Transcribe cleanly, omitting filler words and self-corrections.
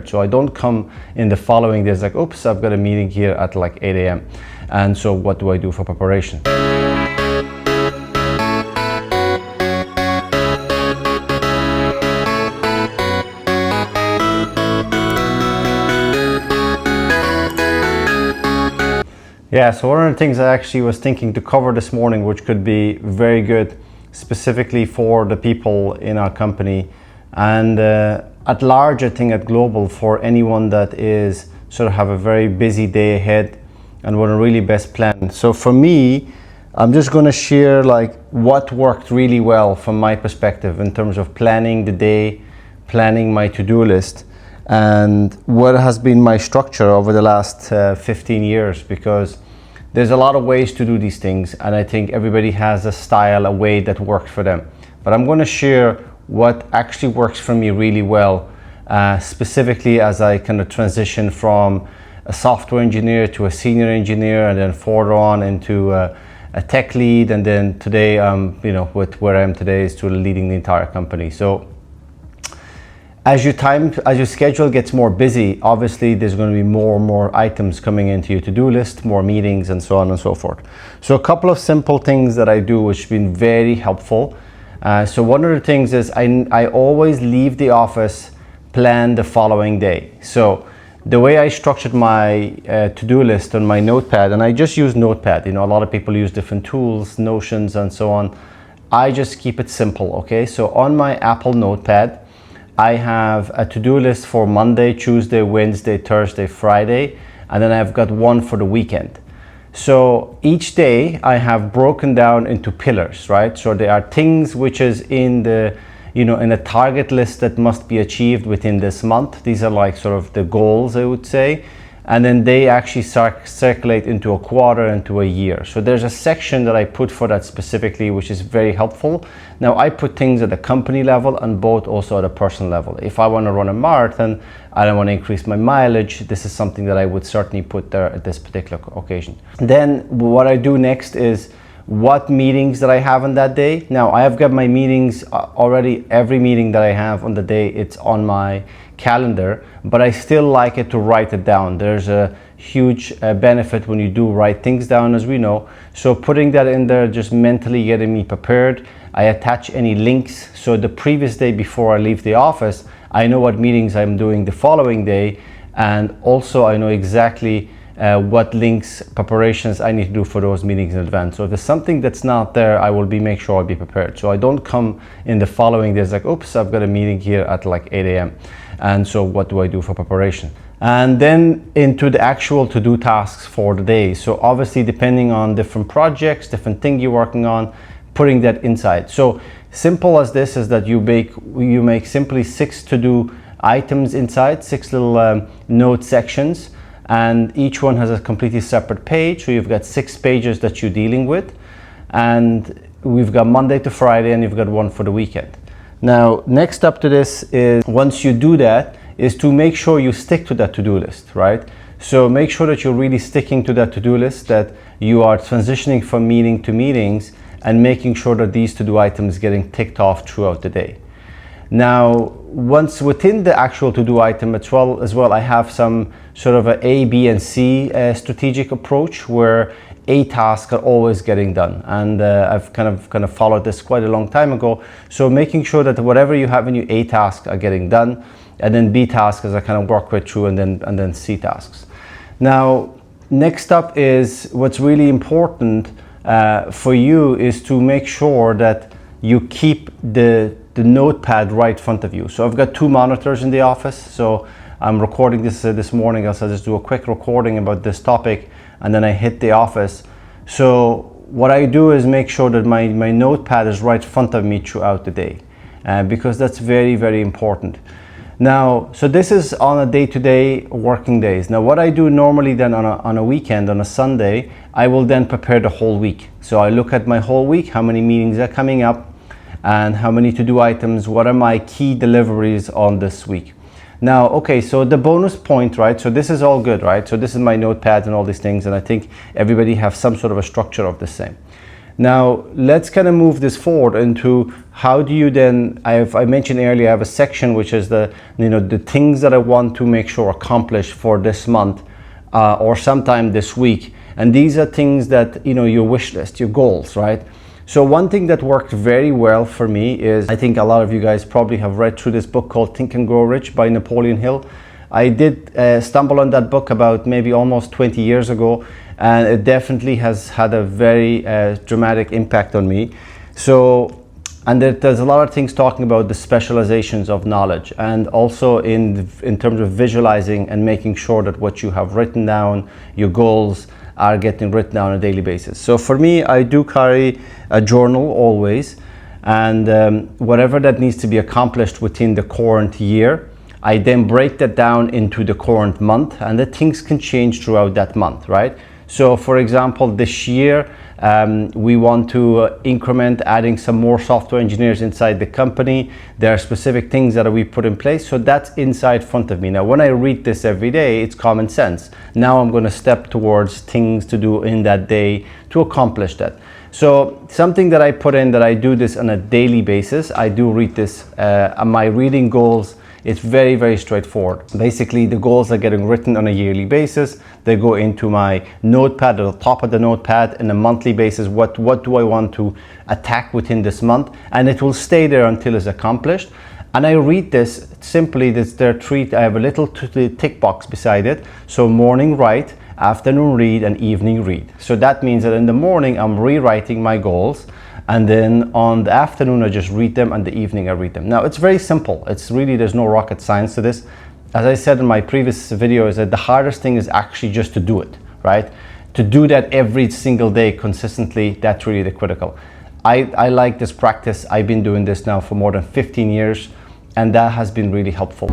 prepared. So I don't come in the following days like, oops, I've got a meeting here at like 8 a.m. And so what do I do for preparation? Yeah, so one of the things I actually was thinking to cover this morning, which could be very good specifically for the people in our company and at large, I think at global, for anyone that is sort of have a very busy day ahead and want to really best plan. So for me, I'm just going to share like what worked really well from my perspective in terms of planning the day, planning my to-do list, and what has been my structure over the last 15 years, because there's a lot of ways to do these things, and I think everybody has a style, a way that works for them. But I'm going to share what actually works for me really well, specifically as I kind of transition from a software engineer to a senior engineer, and then further on into a tech lead, and then today, with where I am today is to leading the entire company. So as your schedule gets more busy, obviously there's going to be more and more items coming into your to-do list, more meetings, and so on and so forth. So a couple of simple things that I do which have been very helpful. So one of the things is I always leave the office planned the following day. So the way I structured my to-do list on my notepad, and I just use notepad, a lot of people use different tools, Notions and so on. I just keep it simple, okay? So on my Apple notepad, I have a to-do list for Monday, Tuesday, Wednesday, Thursday, Friday, and then I've got one for the weekend. So each day I have broken down into pillars, right? So there are things which is in the, in a target list that must be achieved within this month. These are like sort of the goals, I would say. And then they actually circulate into a quarter, into a year. So there's a section that I put for that specifically, which is very helpful. Now I put things at the company level and both also at a personal level. If I want to run a marathon, I don't want to increase my mileage, this is something that I would certainly put there at this particular occasion. Then what I do next is what meetings that I have on that day. Now I have got my meetings already, every meeting that I have on the day, it's on my calendar, but I still like it to write it down. There's a huge benefit when you do write things down, as we know. So putting that in there, just mentally getting me prepared. I attach any links, so the previous day before I leave the office, I know what meetings I'm doing the following day, and also I know exactly what links, preparations I need to do for those meetings in advance. So if there's something that's not there, I will make sure I'll be prepared. So I don't come in the following days like, oops, I've got a meeting here at like 8 a.m. And so what do I do for preparation? And then into the actual to-do tasks for the day. So obviously depending on different projects, different thing you're working on, putting that inside. So simple as this is that you make simply 6 to-do items inside, 6 little note sections, and each one has a completely separate page. So you've got 6 pages that you're dealing with, and we've got Monday to Friday, and you've got one for the weekend. Now, next up to this is, once you do that, is to make sure you stick to that to-do list, right? So make sure that you're really sticking to that to-do list, that you are transitioning from meeting to meetings, and making sure that these to-do items getting ticked off throughout the day. Now, once within the actual to-do item as well, I have some sort of A, B, and C strategic approach where A tasks are always getting done, and I've kind of followed this quite a long time ago. So making sure that whatever you have in your A tasks are getting done, and then B tasks as I kind of work right through, and then C tasks. Now, next up is what's really important for you is to make sure that you keep the notepad right in front of you. So I've got 2 monitors in the office. So I'm recording this morning. I'll just do a quick recording about this topic, and then I hit the office. So what I do is make sure that my notepad is right in front of me throughout the day, because that's very, very important. Now, so this is on a day-to-day working days. Now, what I do normally then on a weekend, on a Sunday, I will then prepare the whole week. So I look at my whole week, how many meetings are coming up, and how many to-do items, what are my key deliveries on this week. Now, okay, so the bonus point, right? So this is all good, right? So this is my notepad and all these things, and I think everybody have some sort of a structure of the same. Now, let's kind of move this forward into how do you then, I mentioned earlier, I have a section which is the things that I want to make sure accomplish for this month or sometime this week. And these are things that, your wish list, your goals, right? So one thing that worked very well for me is, I think a lot of you guys probably have read through this book called Think and Grow Rich by Napoleon Hill. I did stumble on that book about maybe almost 20 years ago, and it definitely has had a very dramatic impact on me. So, and there's a lot of things talking about the specializations of knowledge, and also in terms of visualizing and making sure that what you have written down, your goals, are getting written down on a daily basis. So for me, I do carry a journal always, and whatever that needs to be accomplished within the current year, I then break that down into the current month, and the things can change throughout that month, right? So for example, this year, we want to increment adding some more software engineers inside the company. There are specific things that we put in place. So that's inside front of me. Now, when I read this every day, it's common sense. Now I'm going to step towards things to do in that day to accomplish that. So something that I put in, that I do this on a daily basis, I do read this, my reading goals. It's very, very straightforward. Basically, the goals are getting written on a yearly basis. They go into my notepad, at the top of the notepad, on a monthly basis. What do I want to attack within this month? And it will stay there until it's accomplished. And I read this simply, I have a little tick box beside it. So morning write, afternoon read, and evening read. So that means that in the morning, I'm rewriting my goals. And then on the afternoon, I just read them, and the evening I read them. Now, it's very simple. There's no rocket science to this. As I said in my previous video, is that the hardest thing is actually just to do it, right? To do that every single day consistently, that's really the critical. I like this practice. I've been doing this now for more than 15 years, and that has been really helpful.